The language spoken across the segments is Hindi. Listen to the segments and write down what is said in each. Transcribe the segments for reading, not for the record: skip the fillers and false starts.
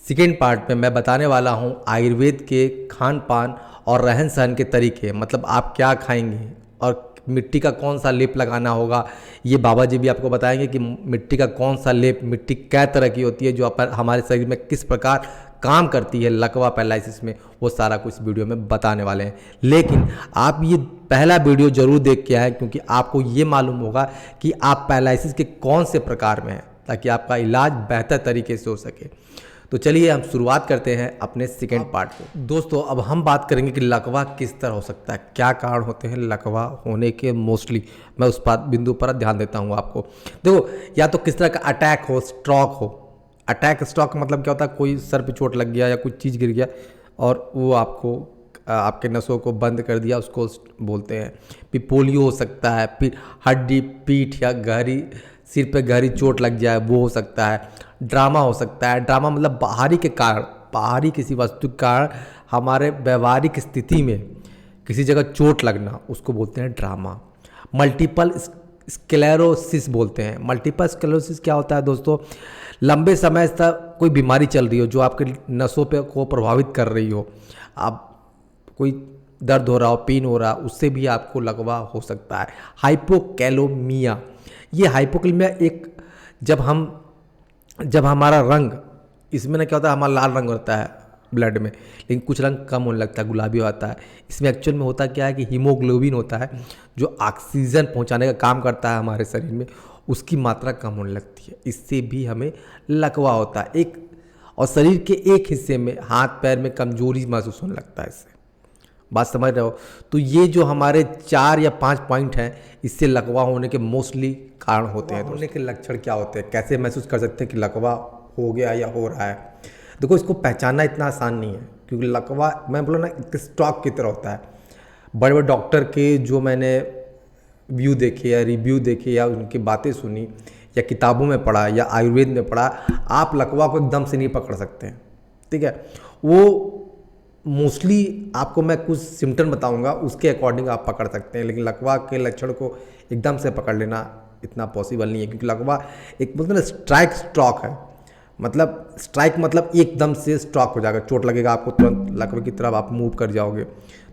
सेकेंड पार्ट में मैं बताने वाला हूँ आयुर्वेद के खान पान और रहन सहन के तरीके, मतलब आप क्या खाएंगे और मिट्टी का कौन सा लेप लगाना होगा। ये बाबा जी भी आपको बताएंगे कि मिट्टी का कौन सा लेप, मिट्टी कै तरह की होती है जो हमारे शरीर में किस प्रकार काम करती है लकवा पैरालिसिस में, वो सारा कुछ वीडियो में बताने वाले हैं। लेकिन आप ये पहला वीडियो जरूर देख के आए, क्योंकि आपको ये मालूम होगा कि आप पैरालिसिस के कौन से प्रकार में हैं, ताकि आपका इलाज बेहतर तरीके से हो सके। तो चलिए हम शुरुआत करते हैं अपने सेकेंड पार्ट को। दोस्तों अब हम बात करेंगे कि लकवा किस तरह हो सकता है, क्या कारण होते हैं लकवा होने के। मोस्टली मैं उस बात बिंदु पर ध्यान देता हूँ आपको। देखो, या तो किस तरह का अटैक हो, स्ट्रोक हो। अटैक स्ट्रोक मतलब क्या होता है, कोई सर पे चोट लग गया या कुछ चीज़ गिर गया और वो आपके नसों को बंद कर दिया, उसको बोलते हैं। फिर पोलियो हो सकता है, फिर हड्डी, पीठ या गहरी सिर पे गहरी चोट लग जाए वो हो सकता है। ड्रामा हो सकता है। ड्रामा मतलब बाहरी के कारण, बाहरी किसी वस्तु के कारण हमारे व्यवहारिक स्थिति में किसी जगह चोट लगना, उसको बोलते हैं ड्रामा। मल्टीपल स्क्लेरोसिस बोलते हैं। मल्टीपल स्क्लेरोसिस क्या होता है दोस्तों, लंबे समय तक कोई बीमारी चल रही हो जो आपके नसों पे को प्रभावित कर रही हो, आप कोई दर्द हो रहा हो, पेन हो रहा, उससे भी आपको लकवा हो सकता है। हाइपोकैलोमिया, ये हाइपोकैलोमिया एक जब हमारा रंग, इसमें ना क्या होता है, हमारा लाल रंग होता है ब्लड में, लेकिन कुछ रंग कम होने लगता है, गुलाबी होता है। इसमें एक्चुअल में होता क्या है कि हीमोग्लोबिन होता है जो ऑक्सीजन पहुंचाने का काम करता है हमारे शरीर में, उसकी मात्रा कम होने लगती है। इससे भी हमें लकवा होता है। और शरीर के एक हिस्से में, हाथ पैर में कमजोरी महसूस होने लगता है इससे। बात समझ रहे हो। तो ये जो हमारे 4 या 5 पॉइंट हैं, इससे लकवा होने के मोस्टली कारण होते हैं। होने के लक्षण क्या होते हैं, कैसे महसूस कर सकते हैं कि लकवा हो गया या हो रहा है। देखो, इसको पहचानना इतना आसान नहीं है, क्योंकि लकवा मैं बोला ना एक स्टॉक की तरह होता है। बड़े बड़े डॉक्टर के जो मैंने व्यू देखे या रिव्यू देखे या उनकी बातें सुनी या किताबों में पढ़ा या आयुर्वेद में पढ़ा, आप लकवा को एकदम से नहीं पकड़ सकते हैं। ठीक है, वो मोस्टली आपको मैं कुछ सिम्टम बताऊंगा, उसके अकॉर्डिंग आप पकड़ सकते हैं, लेकिन लकवा के लक्षण को एकदम से पकड़ लेना इतना पॉसिबल नहीं है, क्योंकि लकवा एक बोलते हैं ना स्ट्राइक स्ट्रोक है। मतलब स्ट्राइक मतलब एकदम से स्ट्रोक हो जाएगा, चोट लगेगा आपको, तुरंत लकवे की तरफ आप मूव कर जाओगे,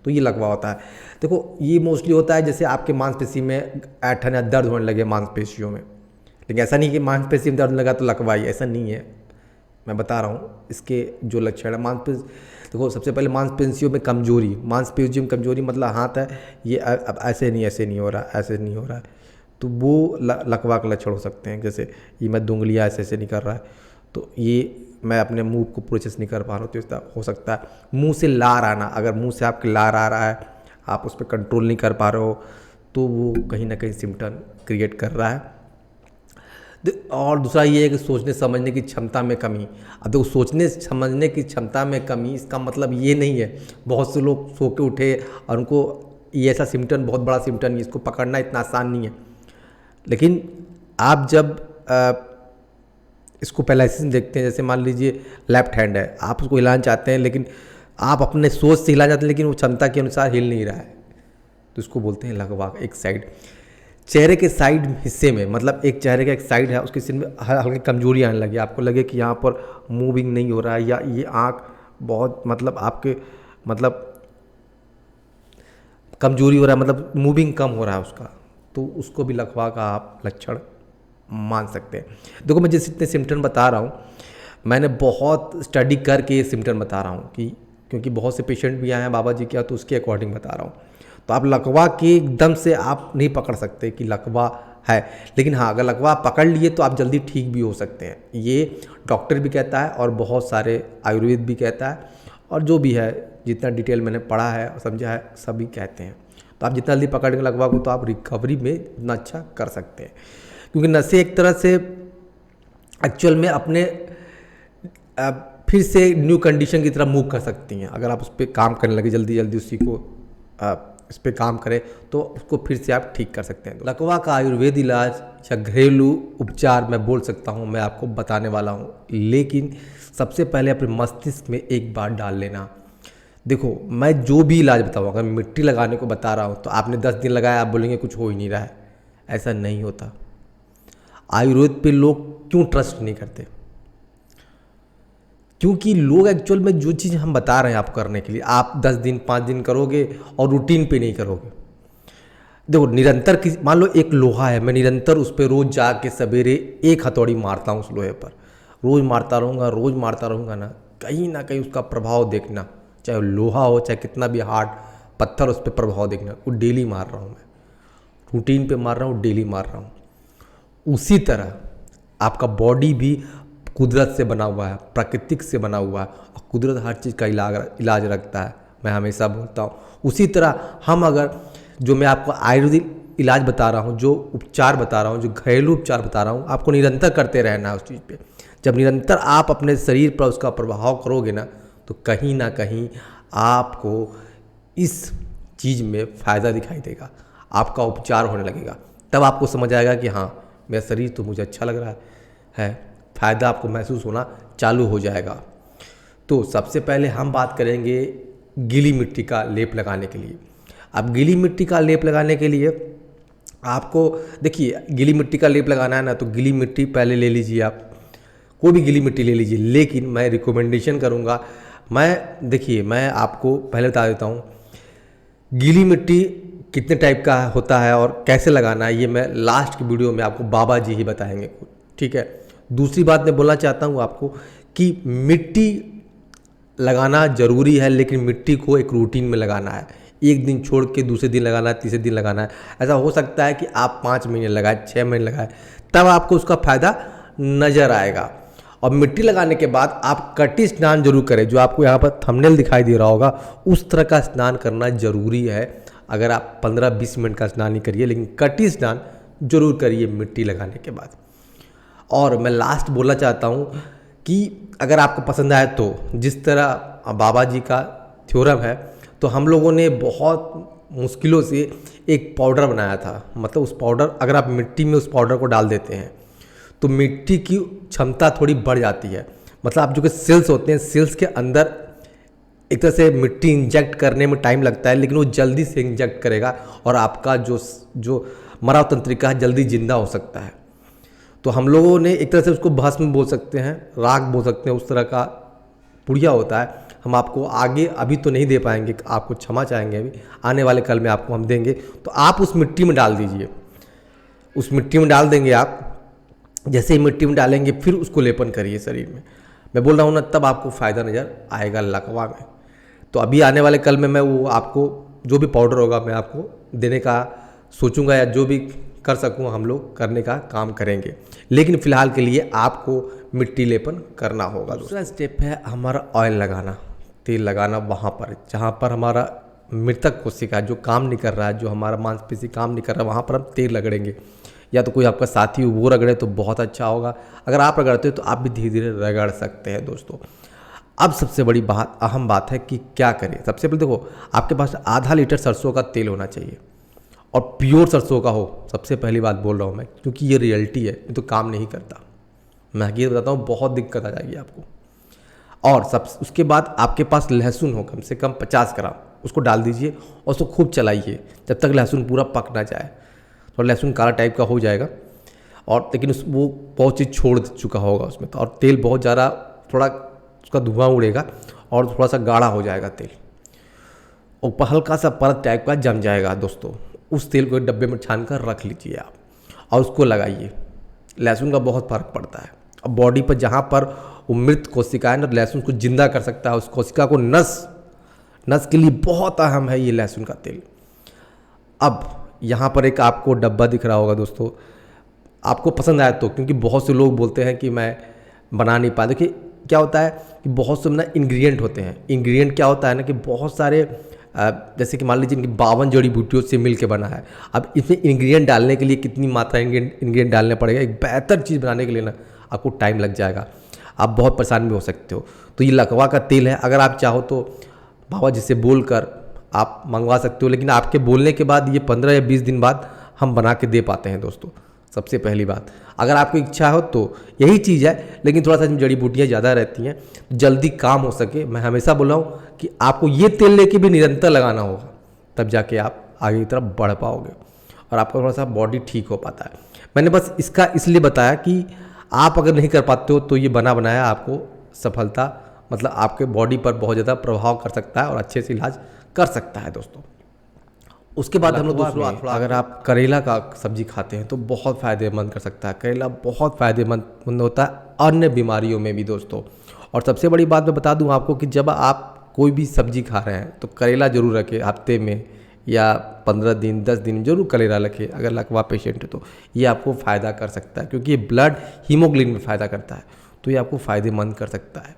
तो ये लकवा होता है। देखो, ये मोस्टली होता है जैसे आपके मांसपेशी में ऐठन या दर्द होने लगे मांसपेशियों में, लेकिन ऐसा नहीं कि मांसपेशी में दर्द लगा तो लकवा ही, ऐसा नहीं है। मैं बता रहा हूँ इसके जो लक्षण है। देखो, सबसे पहले मांसपेशियों में कमजोरी, मांसपेशियों में कमजोरी मतलब हाथ है ये अब ऐसे नहीं हो रहा, ऐसे नहीं हो रहा है, तो वो लकवा के लक्षण हो सकते हैं। जैसे ये मैं दूंगलियाँ ऐसे नहीं कर रहा है, तो ये मैं अपने मुंह को प्रोसेस नहीं कर पा रहा हूँ, तो इसका हो सकता है। मुंह से लार आना, अगर मुंह से आपके लार आ रहा है, आप उस पर कंट्रोल नहीं कर पा रहे हो, तो वो कहीं ना कहीं सिम्टम क्रिएट कर रहा है। और दूसरा ये है कि सोचने समझने की क्षमता में कमी। अब देखो, सोचने समझने की क्षमता में कमी, इसका मतलब ये नहीं है, बहुत से लोग सो के उठे और उनको ये ऐसा सिम्टम, बहुत बड़ा सिम्टम नहीं, इसको पकड़ना इतना आसान नहीं है। लेकिन आप जब इसको पैरालिसिस देखते हैं, जैसे मान लीजिए लेफ्ट हैंड है, आप उसको हिलाना चाहते हैं, लेकिन आप अपने सोच से हिलाना चाहते हैं, लेकिन वो क्षमता के अनुसार हिल नहीं रहा है, तो इसको बोलते हैं लकवा। एक साइड, चेहरे के साइड हिस्से में, मतलब एक चेहरे का एक साइड है, उसके सिर में हल्की कमजोरी आने लगी, आपको लगे कि यहाँ पर मूविंग नहीं हो रहा है, या ये आँख बहुत मतलब आपके मतलब कमजोरी हो रहा है, मतलब मूविंग कम हो रहा है उसका, तो उसको भी लकवा का आप लक्षण मान सकते हैं। देखो, मैं जिस इतने सिम्टम बता रहा हूँ, मैंने बहुत स्टडी करके ये सिम्टम बता रहा हूँ, कि क्योंकि बहुत से पेशेंट भी आए हैं बाबा जी के, तो उसके अकॉर्डिंग बता रहा हूँ। तो आप लकवा के एकदम से आप नहीं पकड़ सकते कि लकवा है, लेकिन हाँ, अगर लकवा पकड़ लिए तो आप जल्दी ठीक भी हो सकते हैं। ये डॉक्टर भी कहता है और बहुत सारे आयुर्वेद भी कहता है, और जो भी है, जितना डिटेल मैंने पढ़ा है और समझा है, सभी कहते हैं। तो आप जितना जल्दी पकड़ेंगे लकवा को, तो आप रिकवरी में उतना अच्छा कर सकते हैं, क्योंकि नसें एक तरह से एक्चुअल में अपने फिर से न्यू कंडीशन की तरफ मूव कर सकती हैं। अगर आप उस पर काम करने लगे जल्दी जल्दी, उसी को इस पर काम करें, तो उसको फिर से आप ठीक कर सकते हैं। तो लकवा का आयुर्वेद इलाज या घरेलू उपचार मैं बोल सकता हूँ, मैं आपको बताने वाला हूँ, लेकिन सबसे पहले अपने मस्तिष्क में एक बात डाल लेना। देखो, मैं जो भी इलाज बताऊँ, अगर मिट्टी लगाने को बता रहा हूँ, तो आपने 10 दिन लगाया, आप बोलेंगे कुछ हो ही नहीं रहा है, ऐसा नहीं होता। आयुर्वेद पे लोग क्यों ट्रस्ट नहीं करते? क्योंकि लोग एक्चुअल में जो चीज़ हम बता रहे हैं आप करने के लिए, आप 10 दिन 5 दिन करोगे और रूटीन पे नहीं करोगे। देखो निरंतर मान लो एक लोहा है, मैं निरंतर उस पर रोज़ जाके सवेरे एक हथौड़ी मारता हूँ उस लोहे पर, रोज़ मारता रहूँगा ना कहीं उसका प्रभाव देखना, चाहे लोहा हो चाहे कितना भी हार्ड पत्थर, उस पर प्रभाव देखना। वो डेली मार रहा हूँ, मैं रूटीन पे मार रहा हूँ, डेली मार रहा हूँ। उसी तरह आपका बॉडी भी कुदरत से बना हुआ है, प्राकृतिक से बना हुआ है, और कुदरत हर चीज़ का इलाज रखता है, मैं हमेशा बोलता हूँ। उसी तरह हम अगर जो मैं आपको आयुर्वेदिक इलाज बता रहा हूँ, जो उपचार बता रहा हूँ, जो घरेलू उपचार बता रहा हूँ, आपको निरंतर करते रहना है उस चीज़ पे। जब निरंतर आप अपने शरीर पर उसका प्रभाव करोगे ना, तो कहीं ना कहीं आपको इस चीज़ में फ़ायदा दिखाई देगा, आपका उपचार होने लगेगा। तब आपको समझ आएगा कि हाँ मेरा शरीर तो मुझे अच्छा लग रहा है, फ़ायदा आपको महसूस होना चालू हो जाएगा। तो सबसे पहले हम बात करेंगे गीली मिट्टी का लेप लगाने के लिए। अब गीली मिट्टी का लेप लगाने के लिए आपको देखिए, गीली मिट्टी का लेप लगाना है ना, तो गीली मिट्टी पहले ले लीजिए, आप कोई भी गीली मिट्टी ले लीजिए। लेकिन मैं रिकमेंडेशन करूँगा, मैं आपको पहले बता देता हूँ गीली मिट्टी कितने टाइप का होता है और कैसे लगाना है, ये मैं लास्ट की वीडियो में आपको बाबा जी ही बताएंगे, ठीक है। दूसरी बात मैं बोलना चाहता हूँ आपको कि मिट्टी लगाना ज़रूरी है, लेकिन मिट्टी को एक रूटीन में लगाना है। एक दिन छोड़ के दूसरे दिन लगाना है, तीसरे दिन लगाना है। ऐसा हो सकता है कि आप 5 महीने लगाए, 6 महीने लगाए, तब आपको उसका फ़ायदा नज़र आएगा। और मिट्टी लगाने के बाद आप कटी स्नान जरूर करें, जो आपको यहाँ पर थंबनेल दिखाई दे रहा होगा, उस तरह का स्नान करना ज़रूरी है। अगर आप 15-20 मिनट का स्नान ही करिए, लेकिन कटी स्नान जरूर करिए मिट्टी लगाने के बाद। और मैं लास्ट बोलना चाहता हूँ कि अगर आपको पसंद आए तो जिस तरह बाबा जी का थ्योरम है, तो हम लोगों ने बहुत मुश्किलों से एक पाउडर बनाया था। मतलब उस पाउडर, अगर आप मिट्टी में उस पाउडर को डाल देते हैं तो मिट्टी की क्षमता थोड़ी बढ़ जाती है। मतलब आप जो कि सेल्स होते हैं, सेल्स के अंदर एक तरह से मिट्टी इंजेक्ट करने में टाइम लगता है, लेकिन वो जल्दी से इंजेक्ट करेगा और आपका जो मरा हुआ तंत्रिका है जल्दी जिंदा हो सकता है। तो हम लोगों ने एक तरह से उसको भस्म बोल सकते हैं, राख बोल सकते हैं, उस तरह का पुड़िया होता है। हम आपको आगे अभी तो नहीं दे पाएंगे, आपको क्षमा चाहेंगे, अभी आने वाले कल में आपको हम देंगे। तो आप उस मिट्टी में डाल दीजिए, उस मिट्टी में डाल देंगे आप। जैसे ही मिट्टी में डालेंगे फिर उसको लेपन करिए शरीर में। मैं बोल रहा हूँ ना, तब आपको फ़ायदा नज़र आएगा लकवा में। तो अभी आने वाले कल में मैं वो आपको जो भी पाउडर होगा मैं आपको देने का सोचूंगा, या जो भी कर सकूँ हम लोग करने का काम करेंगे। लेकिन फ़िलहाल के लिए आपको मिट्टी लेपन करना होगा। दूसरा स्टेप है हमारा ऑयल लगाना, तेल लगाना वहाँ पर जहाँ पर हमारा मृतक कोशिका जो काम नहीं कर रहा है, जो हमारा मांसपेशी काम नहीं कर रहा है, वहाँ पर हम तेल रगड़ेंगे। या तो कोई आपका साथी हो वो रगड़े तो बहुत अच्छा होगा। अगर आप रगड़ते हो तो आप भी धीरे धीरे रगड़ सकते हैं दोस्तों। अब सबसे बड़ी बात, अहम बात है कि क्या करें। सबसे पहले देखो, आपके पास आधा लीटर सरसों का तेल होना चाहिए और प्योर सरसों का हो। सबसे पहली बात बोल रहा हूँ मैं, क्योंकि ये रियलिटी है, ये तो काम नहीं करता। मैं हकीकत बताता हूँ, बहुत दिक्कत आ जाएगी आपको। और उसके बाद आपके पास लहसुन हो कम से कम 50 ग्राम, उसको डाल दीजिए और उसको खूब चलाइए जब तक लहसुन पूरा पक ना जाए। तो लहसुन काला टाइप का हो जाएगा, और लेकिन वो बहुत चीज़ छोड़ चुका होगा उसमें तो, और तेल बहुत ज़्यादा, थोड़ा उसका धुआं उड़ेगा और थोड़ा सा गाढ़ा हो जाएगा तेल, और हल्का सा परत टाइप का जम जाएगा दोस्तों। उस तेल को एक डब्बे में छान कर रख लीजिए आप और उसको लगाइए। लहसुन का बहुत फ़र्क पड़ता है। अब बॉडी पर जहाँ पर वो मृत कोशिका है ना, लहसुन को जिंदा कर सकता है, उस कोशिका को नस के लिए बहुत अहम है ये लहसुन का तेल। अब यहाँ पर एक आपको डब्बा दिख रहा होगा दोस्तों, आपको पसंद आया तो, क्योंकि बहुत से लोग बोलते हैं कि मैं बना नहीं पाया। देखिए क्या होता है कि बहुत से ना इंग्रेडिएंट होते हैं। इंग्रेडिएंट क्या होता है ना कि बहुत सारे जैसे कि मान लीजिए इनकी 52 जड़ी बूटियों से मिल के बना है। अब इसमें इंग्रेडिएंट डालने के लिए कितनी मात्रा इंग्रेडिएंट डालने पड़ेगा, एक बेहतर चीज़ बनाने के लिए ना आपको टाइम लग जाएगा, आप बहुत परेशान भी हो सकते हो। तो ये लकवा का तेल है, अगर आप चाहो तो बाबा जी से बोल कर आप मंगवा सकते हो, लेकिन आपके बोलने के बाद ये 15 या 20 दिन बाद हम बना के दे पाते हैं दोस्तों। सबसे पहली बात, अगर आपको इच्छा हो तो यही चीज़ है, लेकिन थोड़ा सा जड़ी बूटियाँ ज़्यादा रहती हैं, जल्दी काम हो सके। मैं हमेशा बोल रहा हूँ कि आपको ये तेल लेके भी निरंतर लगाना होगा, तब जाके आप आगे की तरफ बढ़ पाओगे और आपका थोड़ा सा बॉडी ठीक हो पाता है। मैंने बस इसका इसलिए बताया कि आप अगर नहीं कर पाते हो तो ये बना बनाया आपको सफलता मतलब आपके बॉडी पर बहुत ज़्यादा प्रभाव कर सकता है और अच्छे से इलाज कर सकता है दोस्तों। उसके बाद हम लोग दोस्तों अगर आप करेला का सब्जी खाते हैं तो बहुत फ़ायदेमंद कर सकता है। करेला बहुत फ़ायदेमंद होता है अन्य बीमारियों में भी दोस्तों। और सबसे बड़ी बात मैं बता दूं आपको कि जब आप कोई भी सब्जी खा रहे हैं तो करेला जरूर रखें, हफ्ते में या 15 दिन 10 दिन जरूर करेला रखें अगर लकवा पेशेंट है तो। ये आपको फ़ायदा कर सकता है क्योंकि ये ब्लड हीमोग्लोबिन में फ़ायदा करता है, तो ये आपको फ़ायदेमंद कर सकता है।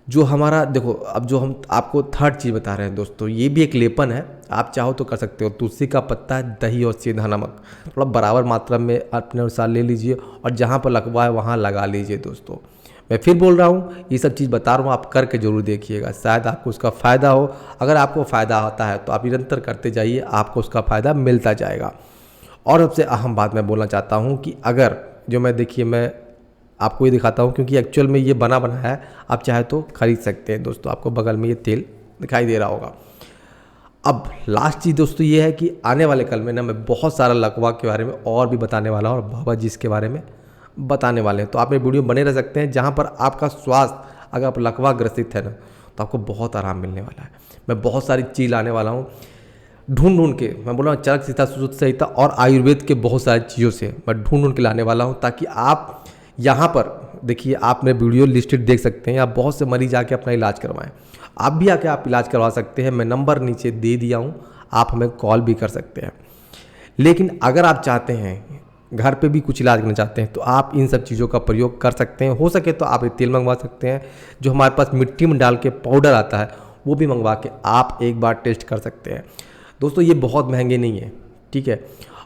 जो हमारा देखो, अब जो हम आपको थर्ड चीज़ बता रहे हैं दोस्तों, ये भी एक लेपन है, आप चाहो तो कर सकते हो। तुलसी का पत्ता, दही और सेंधा नमक थोड़ा बराबर मात्रा में अपने अनुसार ले लीजिए और जहाँ पर लकवा है वहाँ लगा लीजिए दोस्तों। मैं फिर बोल रहा हूँ, ये सब चीज़ बता रहा हूँ, आप करके ज़रूर देखिएगा, शायद आपको उसका फ़ायदा हो। अगर आपको फ़ायदा होता है तो आप निरंतर करते जाइए, आपको उसका फ़ायदा मिलता जाएगा। और सबसे अहम बात मैं बोलना चाहता हूँ कि अगर जो मैं देखिए मैं आपको ये दिखाता हूँ क्योंकि एक्चुअल में ये बना है, आप चाहे तो खरीद सकते हैं दोस्तों। आपको बगल में ये तेल दिखाई दे रहा होगा। अब लास्ट चीज़ दोस्तों ये है कि आने वाले कल में ना मैं बहुत सारा लकवा के बारे में और भी बताने वाला हूँ और बाबा जी इसके बारे में बताने वाले हैं। तो आप मेरे वीडियो बने रह सकते हैं, जहाँ पर आपका स्वास्थ्य अगर आप लकवा ग्रसित है ना तो आपको बहुत आराम मिलने वाला है। मैं बहुत सारी चीज़ लाने वाला हूँ ढूंढ के, मैं बोल रहा हूँ चरक संहिता, सुश्रुत संहिता और आयुर्वेद के बहुत सारी चीज़ों से मैं ढूंढ के लाने वाला हूँ, ताकि आप यहाँ पर देखिए, आप मेरे वीडियो लिस्टेड देख सकते हैं। आप बहुत से मरीज आके अपना इलाज करवाएं, आप भी आके आप इलाज करवा सकते हैं। मैं नंबर नीचे दे दिया हूँ, आप हमें कॉल भी कर सकते हैं। लेकिन अगर आप चाहते हैं घर पे भी कुछ इलाज करना चाहते हैं तो आप इन सब चीज़ों का प्रयोग कर सकते हैं। हो सके तो आप ये तेल मंगवा सकते हैं, जो हमारे पास मिट्टी में डाल के पाउडर आता है वो भी मंगवा के आप एक बार टेस्ट कर सकते हैं दोस्तों। ये बहुत महंगे नहीं है, ठीक है।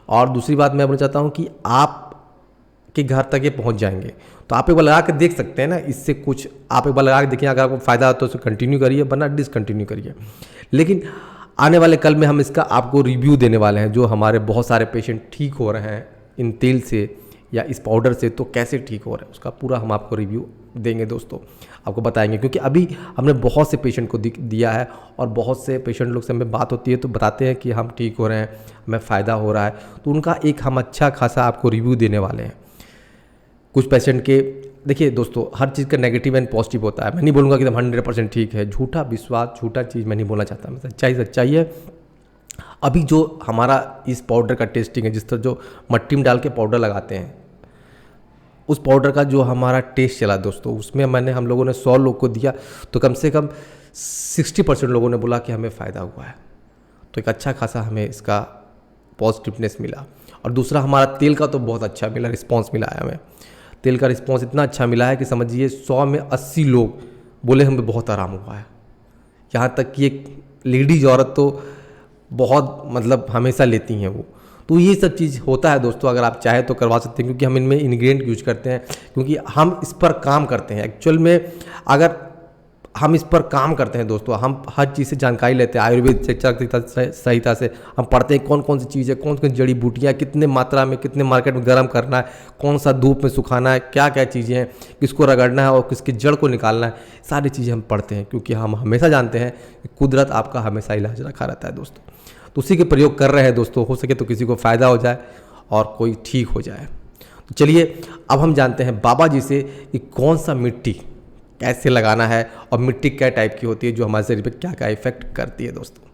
और दूसरी बात मैं बोलना चाहता हूँ कि आप के घर तक ये पहुंच जाएंगे, तो आप एक बार लगा के देख सकते हैं ना, इससे कुछ आप एक बार लगा के देखिए, अगर आपको फ़ायदा हो तो उसे कंटिन्यू करिए, वरना डिसकंटिन्यू करिए। लेकिन आने वाले कल में हम इसका आपको रिव्यू देने वाले हैं, जो हमारे बहुत सारे पेशेंट ठीक हो रहे हैं इन तेल से या इस पाउडर से, तो कैसे ठीक हो रहे हैं उसका पूरा हम आपको रिव्यू देंगे दोस्तों, आपको बताएंगे। क्योंकि अभी हमने बहुत से पेशेंट को दिया है और बहुत से पेशेंट लोग से हमें बात होती है तो बताते हैं कि हम ठीक हो रहे हैं, हमें फ़ायदा हो रहा है, तो उनका एक हम अच्छा खासा आपको रिव्यू देने वाले हैं। कुछ पेशेंट के देखिए दोस्तों, हर चीज़ का नेगेटिव एंड पॉजिटिव होता है। मैं नहीं बोलूँगा कि एकदम 100% ठीक है, झूठा विश्वास, झूठा चीज़ मैं नहीं बोलना चाहता, मैं सच्चाई है। अभी जो हमारा इस पाउडर का टेस्टिंग है, जिस तरह जो मट्टी में डाल के पाउडर लगाते हैं, उस पाउडर का जो हमारा टेस्ट चला दोस्तों, उसमें हम लोगों ने 100 लोग को दिया तो कम से कम 60% लोगों ने बोला कि हमें फ़ायदा हुआ है। तो एक अच्छा खासा हमें इसका पॉजिटिवनेस मिला। और दूसरा, हमारा तेल का तो बहुत अच्छा मिला, रिस्पॉन्स मिला है हमें। तेल का रिस्पॉन्स इतना अच्छा मिला है कि समझिए 100 में 80 लोग बोले हमें बहुत आराम हुआ है। यहाँ तक कि एक लेडीज औरत तो बहुत मतलब हमेशा लेती हैं वो। तो ये सब चीज़ होता है दोस्तों, अगर आप चाहे तो करवा सकते हैं, क्योंकि हम इनमें इंग्रेडिएंट यूज करते हैं, क्योंकि हम इस पर काम करते हैं। एक्चुअल में अगर हम इस पर काम करते हैं दोस्तों, हम हर चीज़ से जानकारी लेते हैं, आयुर्वेद से, चरक संहिता से हम पढ़ते हैं कौन कौन सी चीज़ है, कौन कौन जड़ी बूटियाँ कितने मात्रा में, कितने मार्केट में गर्म करना है, कौन सा धूप में सुखाना है, क्या क्या चीज़ें हैं, किसको रगड़ना है और किसकी जड़ को निकालना है, सारी चीज़ें हम पढ़ते हैं। क्योंकि हम हमेशा जानते हैं कि कुदरत आपका हमेशा इलाज रखा रहता है दोस्तों। तो उसी के प्रयोग कर रहे हैं दोस्तों, हो सके तो किसी को फ़ायदा हो जाए और कोई ठीक हो जाए। तो चलिए अब हम जानते हैं बाबा जी से कि कौन सा मिट्टी कैसे लगाना है और मिट्टी क्या टाइप की होती है, जो हमारे शरीर पे क्या क्या इफेक्ट करती है दोस्तों।